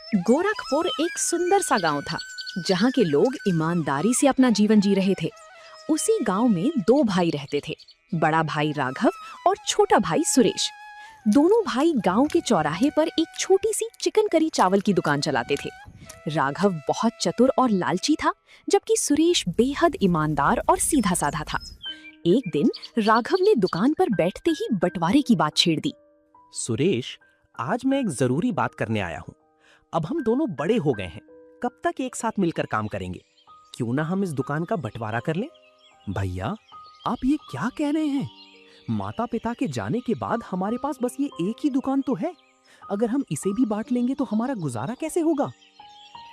गोरखपुर एक सुंदर सा गांव था जहां के लोग ईमानदारी से अपना जीवन जी रहे थे। उसी गांव में दो भाई रहते थे, बड़ा भाई राघव और छोटा भाई सुरेश। दोनों भाई गांव के चौराहे पर एक छोटी सी चिकन करी चावल की दुकान चलाते थे। राघव बहुत चतुर और लालची था, जबकि सुरेश बेहद ईमानदार और सीधा साधा था। एक दिन राघव ने दुकान पर बैठते ही बंटवारे की बात छेड़ दी। सुरेश, आज मैं एक जरूरी बात करने आया हूँ। अब हम दोनों बड़े हो गए हैं, कब तक एक साथ मिलकर काम करेंगे? क्यों ना हम इस दुकान का बंटवारा कर लें? भैया, आप ये क्या कह रहे हैं? माता पिता के जाने के बाद हमारे पास बस ये एक ही दुकान तो है। अगर हम इसे भी बांट लेंगे तो हमारा गुजारा कैसे होगा?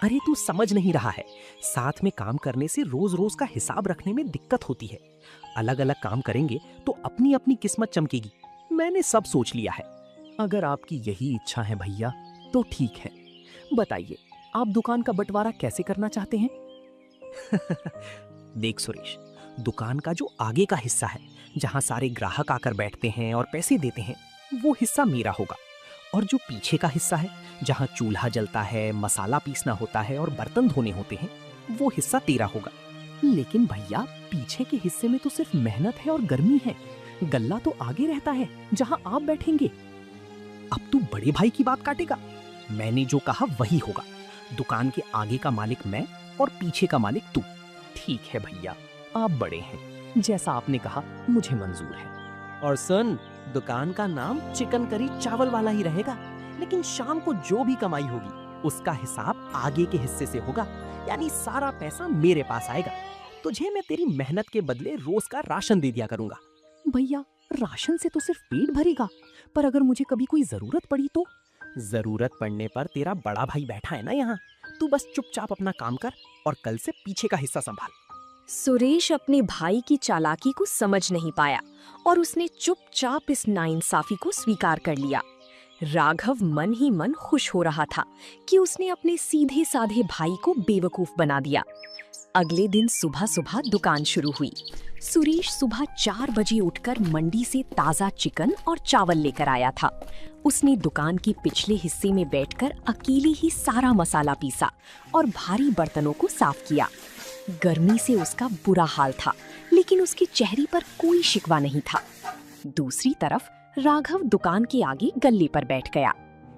अरे तू समझ नहीं रहा है, साथ में काम करने से रोज रोज का हिसाब रखने में दिक्कत होती है। अलग अलग काम करेंगे तो अपनी अपनी किस्मत चमकेगी। मैंने सब सोच लिया है। अगर आपकी यही इच्छा है भैया, तो ठीक है। बताइए, आप दुकान का बंटवारा कैसे करना चाहते हैं? देख सुरेश, दुकान का जो आगे का हिस्सा है, जहां सारे ग्राहक आकर बैठते हैं और पैसे देते हैं, वो हिस्सा मेरा होगा। और जो पीछे का हिस्सा है, जहां चूल्हा जलता है, मसाला पीसना होता है और बर्तन धोने होते हैं, वो हिस्सा तेरा होगा। लेकिन भैया, पीछे के हिस्से में तो सिर्फ मेहनत है और गर्मी है। गल्ला तो आगे रहता है, जहां आप बैठेंगे। अब तू बड़े भाई की बात काटेगा? मैंने जो कहा वही होगा। दुकान के आगे का मालिक मैं और पीछे का मालिक तू। ठीक है भैया, आप बड़े हैं, जैसा आपने कहा मुझे मंजूर है। और सुन, दुकान का नाम चिकन करी चावल वाला ही रहेगा, लेकिन शाम को जो भी कमाई होगी उसका हिसाब आगे के हिस्से से होगा। यानी सारा पैसा मेरे पास आएगा। तुझे मैं तेरी मेहनत के बदले रोज का राशन दे दिया करूंगा। भैया, राशन से तो सिर्फ पेट भरेगा, पर अगर मुझे कभी कोई जरूरत पड़ी तो? जरूरत पड़ने पर तेरा बड़ा भाई बैठा है ना यहाँ। तू बस चुपचाप अपना काम कर और कल से पीछे का हिस्सा संभाल। सुरेश अपने भाई की चालाकी को समझ नहीं पाया और उसने चुपचाप इस नाइंसाफी को स्वीकार कर लिया। राघव मन ही मन खुश हो रहा था कि उसने अपने सीधे साधे भाई को बेवकूफ बना दिया। अगले दिन सुबह सुबह दुकान शुरू हुई। सुरेश सुबह 4 बजे उठकर मंडी से ताज़ा चिकन और चावल लेकर आया था। उसने दुकान के पिछले हिस्से में बैठकर अकेले ही सारा मसाला पीसा और भारी बर्तनों को साफ किया। गर्मी से उसका बुरा हाल था, लेकिन उसके चेहरे पर कोई शिकवा नहीं था। दूसरी तरफ राघव दुकान के आगे गल्ले पर बैठ गया।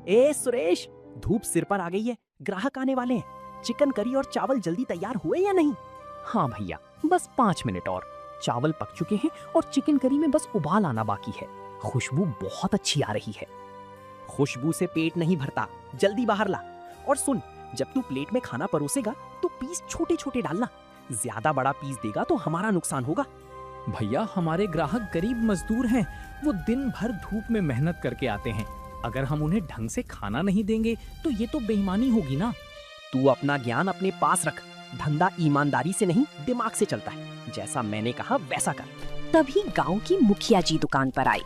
ए सुरेश, धूप सिर पर आ गई है, ग्राहक आने वाले हैं। चिकन करी और चावल जल्दी तैयार हुए या नहीं? हाँ भैया, बस 5 मिनट और। चावल पक चुके हैं और चिकन करी में बस उबाल आना बाकी है। खुशबू बहुत अच्छी आ रही है। खुशबू से पेट नहीं भरता, जल्दी बाहर ला। और सुन, जब तू प्लेट में खाना परोसेगा तो पीस छोटे छोटे डालना। ज्यादा बड़ा पीस देगा तो हमारा नुकसान होगा। भैया, हमारे ग्राहक गरीब मजदूर हैं। वो दिन भर धूप में मेहनत करके आते हैं। अगर हम उन्हें ढंग से खाना नहीं देंगे तो ये तो बेईमानी होगी ना। तू अपना ज्ञान अपने पास रख। धंधा ईमानदारी से नहीं, दिमाग से चलता है। जैसा मैंने कहा वैसा कर। तभी गांव की मुखिया जी दुकान पर आई।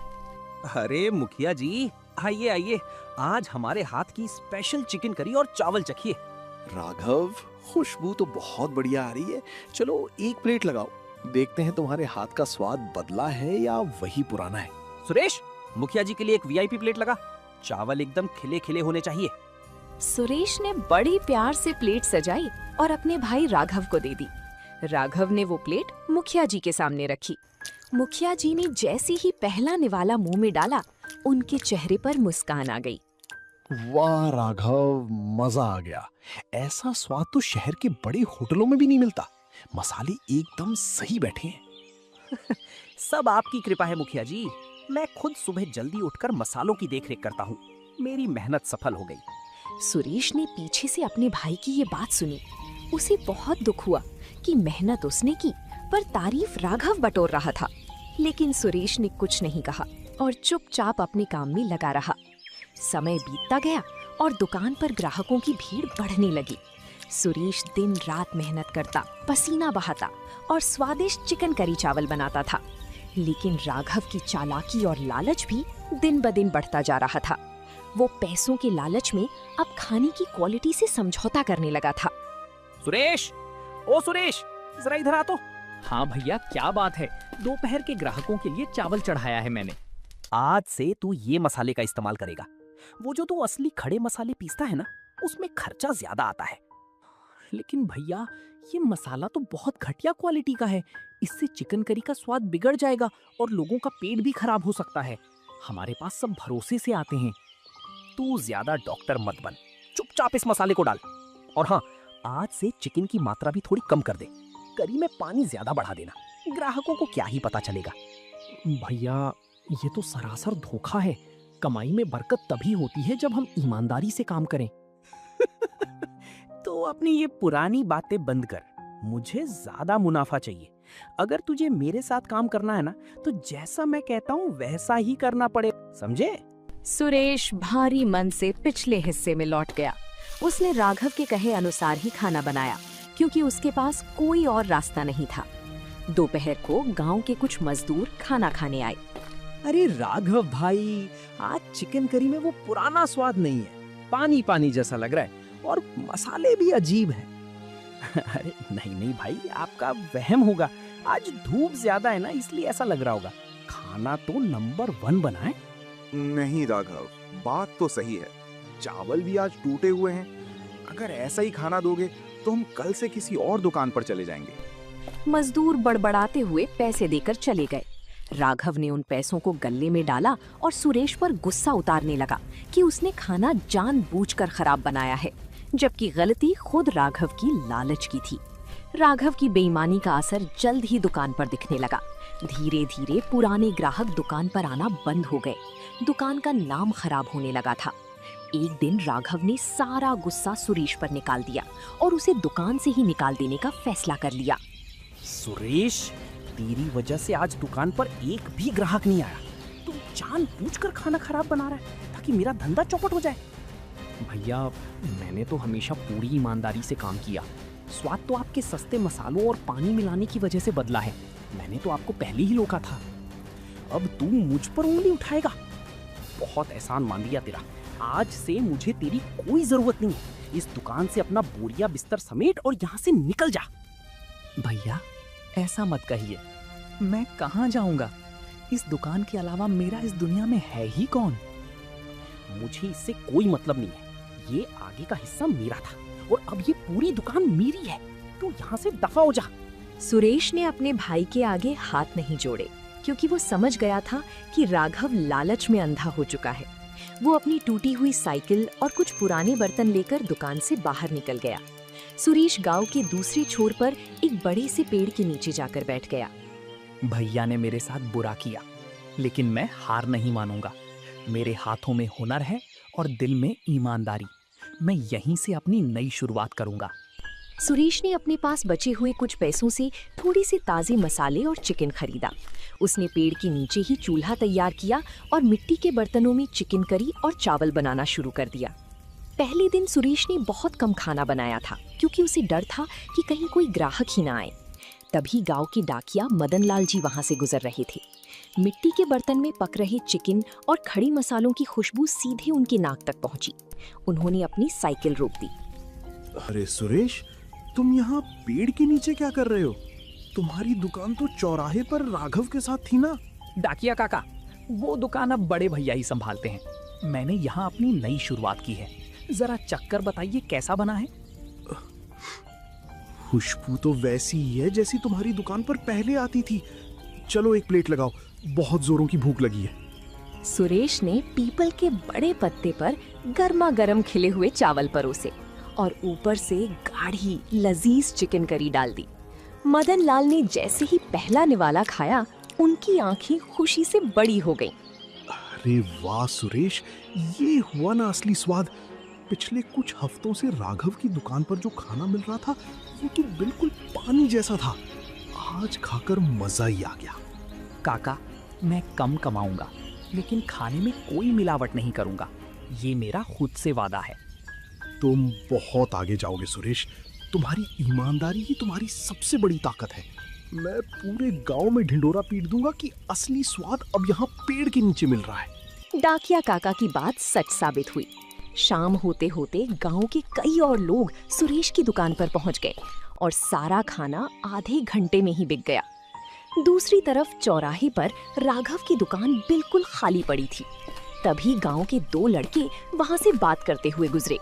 अरे मुखिया जी, आइए आइए, आज हमारे हाथ की स्पेशल चिकन करी और चावल चखिए। राघव, खुशबू तो बहुत बढ़िया आ रही है। चलो एक प्लेट लगाओ, देखते हैं तुम्हारे हाथ का स्वाद बदला है या वही पुराना है। सुरेश, मुखिया जी के लिए एक वीआईपी प्लेट लगा। चावल एकदम खिले खिले होने चाहिए। सुरेश ने बड़ी प्यार से प्लेट सजाई और अपने भाई राघव को दे दी। राघव ने वो प्लेट मुखिया जी के सामने रखी। मुखिया जी ने जैसे ही पहला निवाला मुंह में डाला, उनके चेहरे पर मुस्कान आ गई। वाह राघव, मजा आ गया। ऐसा स्वाद तो शहर के बड़े होटलों में भी नहीं मिलता। मसाले एकदम सही बैठे हैं। सब आपकी कृपा है मुखिया जी। मैं खुद सुबह जल्दी उठकर मसालों की देखरेख करता हूँ। मेरी मेहनत सफल हो गई। सुरेश ने पीछे से अपने भाई की ये बात सुनी। उसे बहुत दुख हुआ कि मेहनत उसने की, पर तारीफ राघव बटोर रहा था। लेकिन सुरेश ने कुछ नहीं कहा और चुपचाप अपने काम में लगा रहा। समय बीतता गया और दुकान पर ग्राहकों की भीड़ बढ़ने लगी। सुरेश दिन रात मेहनत करता, पसीना बहाता और स्वादिष्ट चिकन करी चावल बनाता था। लेकिन राघव की चालाकी और लालच भी दिन ब दिन बढ़ता जा रहा था। वो पैसों के लालच में अब खाने की क्वालिटी से समझौता करने लगा था। सुरेश, ओ सुरेश, जरा इधर आ तो। हाँ भैया, क्या बात है? दोपहर के ग्राहकों के लिए चावल चढ़ाया है मैंने। आज से तू ये मसाले का इस्तेमाल करेगा। वो जो तू असली खड़े मसाले पीसता है ना, उसमें खर्चा ज्यादा आता है। लेकिन भैया, ये मसाला तो बहुत घटिया क्वालिटी का है। इससे चिकन करी का स्वाद बिगड़ जाएगा और लोगों का पेट भी खराब हो सकता है। हमारे पास सब भरोसे से आते हैं। तू ज्यादा डॉक्टर मत बन, चुपचाप इस मसाले को डाल। और हाँ, आज से चिकन की मात्रा भी थोड़ी कम कर दे। करी में पानी ज्यादा बढ़ा देना, ग्राहकों को क्या ही पता चलेगा। भैया, ये तो सरासर धोखा है। कमाई में बरकत तभी होती है जब हम ईमानदारी से काम करें। तो अपनी ये पुरानी बातें बंद कर। मुझे ज्यादा मुनाफा चाहिए। अगर तुझे मेरे साथ काम करना है ना, तो जैसा मैं कहता हूँ वैसा ही करना पड़े, समझे? सुरेश भारी मन से पिछले हिस्से में लौट गया। उसने राघव के कहे अनुसार ही खाना बनाया, क्योंकि उसके पास कोई और रास्ता नहीं था। दोपहर को गांव के कुछ मजदूर खाना खाने आए। अरे राघव भाई, आज चिकन करी में वो पुराना स्वाद नहीं है। पानी पानी जैसा लग रहा है और मसाले भी अजीब हैं। अरे नहीं नहीं भाई, आपका वहम होगा। आज धूप ज्यादा है ना, इसलिए ऐसा लग रहा होगा। खाना तो नंबर 1 बना है। नहीं राघव, बात तो सही है। चावल भी आज टूटे हुए हैं। अगर ऐसा ही खाना दोगे तो हम कल से किसी और दुकान पर चले जाएंगे। मजदूर बड़बड़ाते हुए पैसे देकर चले गए। राघव ने उन पैसों को गल्ले में डाला और सुरेश पर गुस्सा उतारने लगा कि उसने खाना जानबूझकर खराब बनाया है, जबकि गलती खुद राघव की लालच की थी। राघव की बेईमानी का असर जल्द ही दुकान पर दिखने लगा। धीरे धीरे पुराने ग्राहक दुकान पर आना बंद हो गए। दुकान का नाम खराब होने लगा था। एक दिन राघव ने सारा गुस्सा सुरेश पर निकाल दिया और उसे दुकान से ही निकाल देने का फैसला कर लिया। सुरेश, तेरी वजह से आज दुकान पर एक भी ग्राहक नहीं आया। तुम जानबूझकर खाना खराब बना रहा है ताकि मेरा धंधा चौपट हो जाए। भैया, मैंने तो हमेशा पूरी ईमानदारी से काम किया। स्वाद तो आपके सस्ते मसालों और पानी मिलाने की वजह से बदला है। मैंने तो आपको पहले ही रोका था। अब तू मुझ पर उंगली उठाएगा? बहुत एहसान मान लिया तेरा। आज से मुझे तेरी कोई जरूरत नहीं है। इस दुकान से अपना बोरिया बिस्तर समेट और यहाँ से निकल जा। भैया, ऐसा मत कहिए। मैं कहाँ जाऊंगा? इस दुकान के अलावा मेरा इस दुनिया में है ही कौन? मुझे इससे कोई मतलब नहीं है। ये आगे का हिस्सा मेरा था और अब ये पूरी दुकान मेरी है। तू यहाँ से दफा हो जा। सुरेश ने अपने भाई के आगे हाथ नहीं जोड़े, क्योंकि वो समझ गया था कि राघव लालच में अंधा हो चुका है। वो अपनी टूटी हुई साइकिल और कुछ पुराने बर्तन लेकर दुकान से बाहर निकल गया। सुरेश गांव के दूसरे छोर पर एक बड़े से पेड़ के नीचे जाकर बैठ गया। भैया ने मेरे साथ बुरा किया, लेकिन मैं हार नहीं मानूंगा। मेरे हाथों में हुनर है और दिल में ईमानदारी। मैं यहीं से अपनी नई शुरुआत करूंगा। सुरेश ने अपने पास बचे हुए कुछ पैसों से थोड़ी सी ताजे मसाले और चिकन खरीदा। उसने पेड़ के नीचे ही चूल्हा तैयार किया और मिट्टी के बर्तनों में चिकन करी और चावल बनाना शुरू कर दिया। पहले दिन सुरेश ने बहुत कम खाना बनाया था, क्योंकि उसे डर था कि कहीं कोई ग्राहक ही ना आए। तभी गांव के डाकिया मदन लाल जी वहां से गुजर रहे थे। मिट्टी के बर्तन में पक रहे चिकन और खड़ी मसालों की खुशबू सीधे उनके नाक तक पहुंची। उन्होंने अपनी साइकिल रोक दी। अरे सुरेश, तुम यहाँ पेड़ के नीचे क्या कर रहे हो? तुम्हारी दुकान तो चौराहे पर राघव के साथ थी ना? डाकिया काका, वो दुकान अब बड़े भैया ही संभालते हैं। मैंने यहाँ अपनी नई शुरुआत की है। जरा चक्कर बताइए कैसा बना है? खुशबू तो वैसी ही है जैसी तुम्हारी दुकान पर पहले आती थी। चलो एक प्लेट लगाओ, बहुत जोरों की भूख लगी है। सुरेश ने पीपल के बड़े पत्ते पर गर्मा गर्म खिले हुए चावल परोसे और ऊपर से गाढ़ी लजीज चिकन करी डाल दी। मदन लाल ने जैसे ही पहला निवाला खाया, उनकी आंखें खुशी से बड़ी हो गईं। अरे वाह सुरेश, ये हुआ ना असली स्वाद। पिछले कुछ हफ्तों से राघव की दुकान पर जो खाना मिल रहा था वो तो बिल्कुल पानी जैसा था। आज खाकर मजा ही आ गया। काका, मैं कम कमाऊंगा, लेकिन खाने में कोई मिलावट नहीं करूंगा। ये मेरा खुद से वादा है। तुम बहुत आगे जाओगे सुरेश। तुम्हारी ईमानदारी ही तुम्हारी सबसे बड़ी ताकत है। मैं पूरे गांव में ढिंडोरा पीट दूंगा कि असली स्वाद अब यहाँ पेड़ के नीचे मिल रहा है। डाकिया काका की बात सच साबित हुई। शाम होते होते गांव के कई और लोग सुरेश की दुकान पर पहुंच गए और सारा खाना आधे घंटे में ही बिक गया। दूसरी तरफ चौराहे पर राघव की दुकान बिल्कुल खाली पड़ी थी। तभी गांव के 2 लड़के वहां से बात करते हुए गुजरे।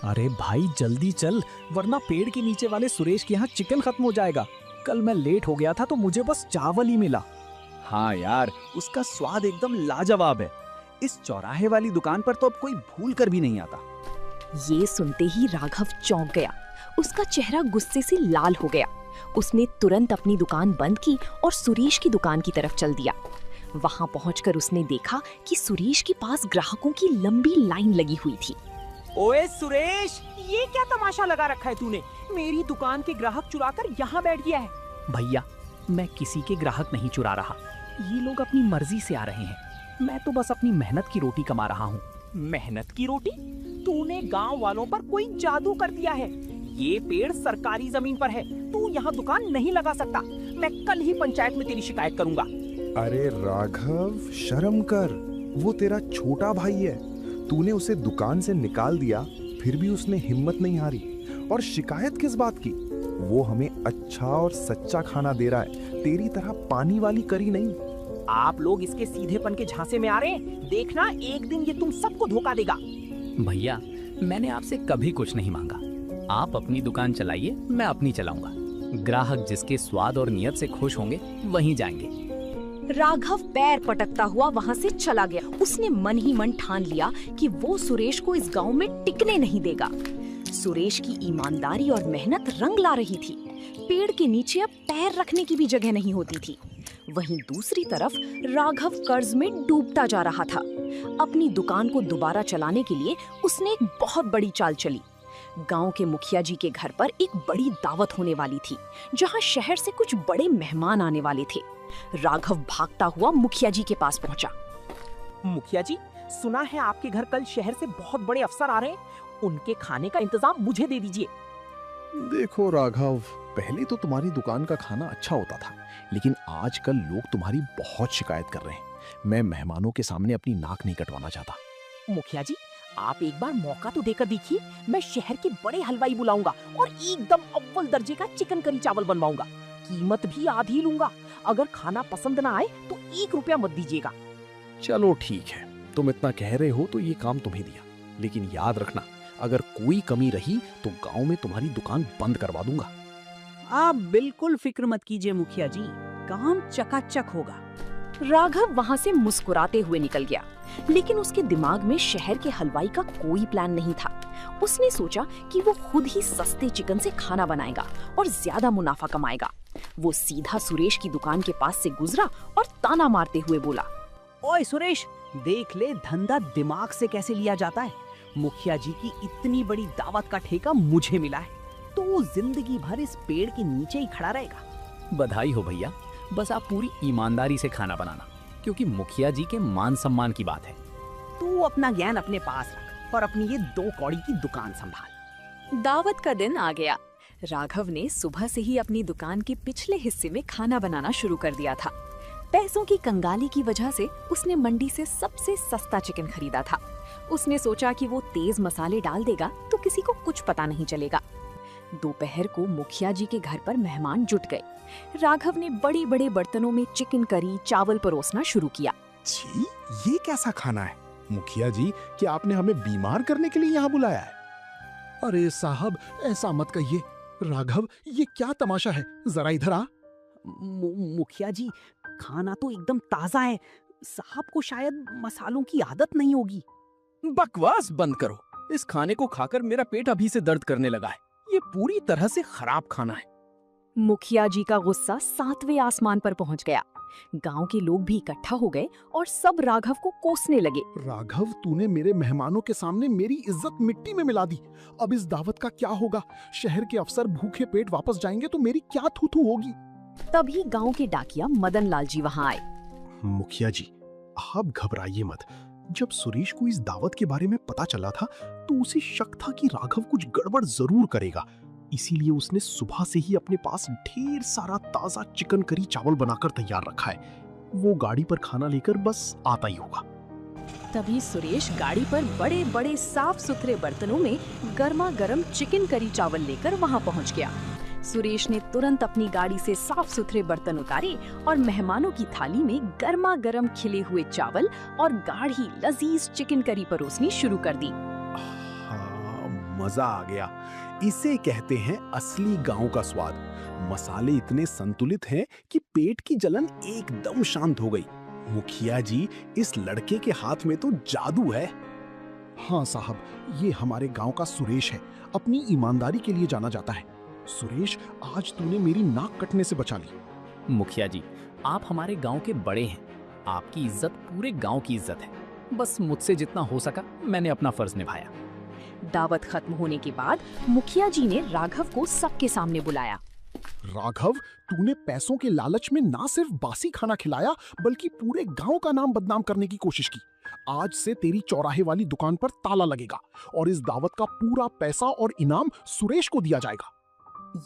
अरे भाई जल्दी चल, वरना पेड़ के नीचे वाले सुरेश के यहाँ चिकन खत्म हो जाएगा। कल मैं लेट हो गया था तो मुझे बस चावल ही मिला। हाँ यार, उसका स्वाद एकदम लाजवाब है। इस चौराहे वाली दुकान पर तो अब कोई भूल कर भी नहीं आता। ये सुनते ही राघव चौंक गया। उसका चेहरा गुस्से से लाल हो गया। उसने तुरंत अपनी दुकान बंद की और सुरेश की दुकान की तरफ चल दिया। वहां पहुंचकर उसने देखा कि सुरेश के पास ग्राहकों की लंबी लाइन लगी हुई थी। ओए सुरेश, ये क्या तमाशा लगा रखा है तूने? मेरी दुकान के ग्राहक चुराकर यहाँ बैठ गया है। भैया, मैं किसी के ग्राहक नहीं चुरा रहा। ये लोग अपनी मर्जी से आ रहे हैं। मैं तो बस अपनी मेहनत की रोटी कमा रहा हूँ। मेहनत की रोटी? तूने गांव वालों पर कोई जादू कर दिया है। ये पेड़ सरकारी जमीन पर है, तू यहाँ दुकान नहीं लगा सकता। मैं कल ही पंचायत में तेरी शिकायत करूंगा। अरे राघव, शर्म कर। वो तेरा छोटा भाई है। तूने उसे दुकान से निकाल दिया, फिर भी उसने हिम्मत नहीं हारी। और शिकायत किस बात की? वो हमें अच्छा और सच्चा खाना दे रहा है, तेरी तरह पानी वाली करी नहीं। आप लोग इसके सीधेपन के झांसे में आ रहे हैं। देखना, एक दिन ये तुम सबको धोखा देगा। भैया, मैंने आपसे कभी कुछ नहीं मांगा। आप अपनी दुकान चलाइए, मैं अपनी चलाऊंगा। ग्राहक जिसके स्वाद और नियत से खुश होंगे वहीं जाएंगे। राघव पैर पटकता हुआ वहां से चला गया। उसने मन ही मन ठान लिया कि वो सुरेश को इस गांव में टिकने नहीं देगा। सुरेश की ईमानदारी और मेहनत रंग ला रही थी। पेड़ के नीचे अब पैर रखने की भी जगह नहीं होती थी। वहीं दूसरी तरफ राघव कर्ज में डूबता जा रहा था। अपनी दुकान को दोबारा चलाने के लिए उसने एक बहुत बड़ी चाल चली। गांव के मुखिया जी के घर पर एक बड़ी दावत होने वाली थी, जहां शहर से कुछ बड़े मेहमान आने वाले थे। राघव भागता हुआ मुखिया जी के पास पहुंचा। मुखिया जी, सुना है आपके घर कल शहर से बहुत बड़े अफसर आ रहे हैं। उनके खाने का इंतजाम मुझे दे दीजिए। देखो राघव, पहले तो तुम्हारी दुकान का खाना अच्छा होता था, लेकिन आजकल लोग तुम्हारी बहुत शिकायत कर रहे हैं। मैं मेहमानों के सामने अपनी नाक नहीं कटवाना चाहता। मुखिया जी, आप एक बार मौका तो देकर देखिए। मैं शहर के बड़े हलवाई बुलाऊंगा और एकदम अव्वल दर्जे का चिकन करी चावल बनवाऊंगा। कीमत भी आधी लूंगा। अगर खाना पसंद ना आए तो 1 रुपया मत दीजिएगा। चलो ठीक है, तुम इतना कह रहे हो तो ये काम तुम्हें दिया, लेकिन याद रखना, अगर कोई कमी रही तो गांव में तुम्हारी दुकान बंद करवा दूंगा। आप बिल्कुल फिक्र मत कीजिए मुखिया जी, काम चकाचक होगा। राघव वहां से मुस्कुराते हुए निकल गया, लेकिन उसके दिमाग में शहर के हलवाई का कोई प्लान नहीं था। उसने सोचा कि वो खुद ही सस्ते चिकन से खाना बनाएगा और ज्यादा मुनाफा कमाएगा। वो सीधा सुरेश की दुकान के पास से गुजरा और ताना मारते हुए बोला, ओए सुरेश, देख ले धंधा दिमाग से कैसे लिया जाता है। मुखिया जी की इतनी बड़ी दावत का ठेका मुझे मिला है, तो वो जिंदगी भर इस पेड़ के नीचे ही खड़ा रहेगा। बधाई हो भैया, बस आप पूरी ईमानदारी से खाना बनाना, क्योंकि मुखिया जी के मान सम्मान की बात है। तू अपना ज्ञान अपने पास रख और अपनी ये 2 कौड़ी की दुकान संभाल। दावत का दिन आ गया। राघव ने सुबह से ही अपनी दुकान के पिछले हिस्से में खाना बनाना शुरू कर दिया था। पैसों की कंगाली की वजह से उसने मंडी से सबसे सस्ता चिकन खरीदा था। उसने सोचा कि वो तेज मसाले डाल देगा तो किसी को कुछ पता नहीं चलेगा। दोपहर को मुखिया जी के घर पर मेहमान जुट गए। राघव ने बड़े बड़े बर्तनों में चिकन करी चावल परोसना शुरू किया। छी, ये कैसा खाना है? मुखिया जी, क्या आपने हमें बीमार करने के लिए यहाँ बुलाया है? अरे साहब, ऐसा मत कहिए। राघव, ये क्या तमाशा है? जरा इधर आ। मुखिया जी, खाना तो एकदम ताजा है। साहब को शायद मसालों की आदत नहीं होगी। बकवास बंद करो। इस खाने को खाकर मेरा पेट अभी से दर्द करने लगा है। ये पूरी तरह से खराब खाना है। मुखिया जी का गुस्सा 7वें आसमान पर पहुंच गया। गांव के लोग भी इकट्ठा हो गए और सब राघव को कोसने लगे। राघव, तूने मेरे मेहमानों के सामने मेरी इज्जत मिट्टी में मिला दी। अब इस दावत का क्या होगा? शहर के अफसर भूखे पेट वापस जाएंगे तो मेरी क्या थू-थू होगी? तभी गांव के डाकिया मदन लाल जी वहां आए। मुखिया जी, आप घबराइए मत। जब सुरेश को इस दावत के बारे में पता चला था तो उसे शक था कि राघव कुछ गड़बड़ जरूर करेगा। इसीलिए उसने सुबह से ही अपने पास ढेर सारा ताजा चिकन करी चावल बनाकर तैयार रखा है। वो गाड़ी पर खाना लेकर बस आता ही होगा। तभी सुरेश गाड़ी पर बड़े बड़े साफ सुथरे बर्तनों में गर्मा गर्म चिकन करी चावल लेकर वहां पहुंच गया। सुरेश ने तुरंत अपनी गाड़ी से साफ सुथरे बर्तन उतारे और मेहमानों की थाली में गर्मा गर्म खिले हुए चावल और गाढ़ी लजीज चिकन करी परोसनी शुरू कर दी। मजा आ गया। इसे कहते हैं असली गांव का स्वाद। मसाले इतने संतुलित हैं कि पेट की जलन एकदम शांत हो गई। मुखिया जी, इस लड़के के हाथ में तो जादू है। हाँ साहब, ये हमारे गांव का सुरेश है, अपनी ईमानदारी के लिए जाना जाता है। सुरेश, आज तूने मेरी नाक कटने से बचा ली। मुखिया जी, आप हमारे गांव के बड़े हैं, आपकी इज्जत पूरे गांव की इज्जत है। बस मुझसे जितना हो सका मैंने अपना फर्ज निभाया। दावत खत्म होने के बाद मुखिया जी ने राघव को सबके सामने बुलाया। राघव, तूने पैसों के लालच में ना सिर्फ बासी खाना खिलाया बल्कि पूरे गांव का नाम बदनाम करने की कोशिश की। आज से तेरी चौराहे वाली दुकान पर ताला लगेगा और इस दावत का पूरा पैसा और इनाम सुरेश को दिया जाएगा।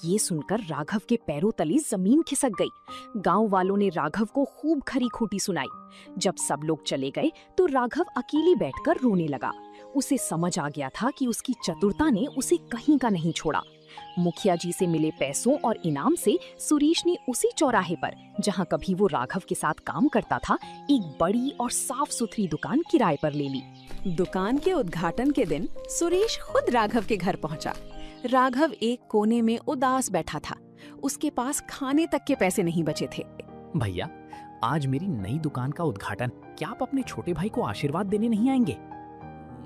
ये सुनकर राघव के पैरों तले जमीन खिसक गई। गांव वालों ने राघव को खूब खरी खोटी सुनाई। जब सब लोग चले गए तो राघव अकेले बैठकर रोने लगा। उसे समझ आ गया था कि उसकी चतुरता ने उसे कहीं का नहीं छोड़ा। मुखिया जी से मिले पैसों और इनाम से सुरेश ने उसी चौराहे पर, जहां कभी वो राघव के साथ काम करता था, एक बड़ी और साफ सुथरी दुकान किराए पर ले ली। दुकान के उद्घाटन के दिन सुरेश खुद राघव के घर पहुंचा। राघव एक कोने में उदास बैठा था। उसके पास खाने तक के पैसे नहीं बचे थे। भैया, आज मेरी नई दुकान का उद्घाटन, क्या आप अपने छोटे भाई को आशीर्वाद देने नहीं आएंगे?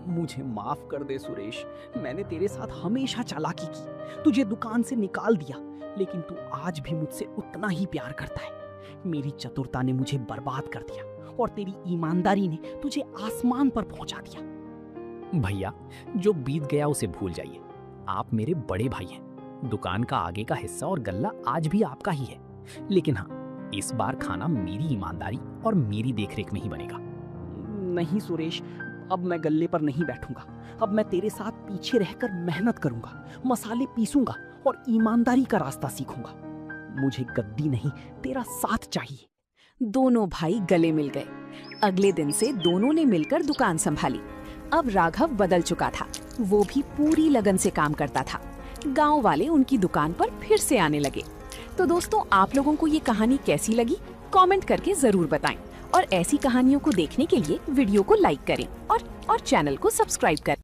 मुझे माफ कर दे सुरेश, मैंने तेरे साथ हमेशा चालाकी की, तुझे दुकान से निकाल दिया, लेकिन तू आज भी मुझसे उतना ही प्यार करता है। मेरी चतुरता ने मुझे बर्बाद कर दिया और तेरी ईमानदारी ने तुझे आसमान पर पहुंचा दिया। भैया, जो बीत गया उसे भूल जाइए। आप मेरे बड़े भाई हैं। दुकान का आगे का हिस्सा और गल्ला आज भी आपका ही है, लेकिन हाँ, इस बार खाना मेरी ईमानदारी और मेरी देखरेख में ही बनेगा। नहीं सुरेश, अब मैं गल्ले पर नहीं बैठूंगा। अब मैं तेरे साथ पीछे रहकर मेहनत करूंगा, मसाले पीसूंगा और ईमानदारी का रास्ता सीखूंगा। मुझे गद्दी नहीं, तेरा साथ चाहिए। दोनों भाई गले मिल गए। अगले दिन से दोनों ने मिलकर दुकान संभाली। अब राघव बदल चुका था। वो भी पूरी लगन से काम करता था। गांव वाले उनकी दुकान पर फिर से आने लगे। तो दोस्तों, आप लोगों को ये कहानी कैसी लगी? कमेंट करके जरूर बताएं और ऐसी कहानियों को देखने के लिए वीडियो को लाइक करें और चैनल को सब्सक्राइब करें।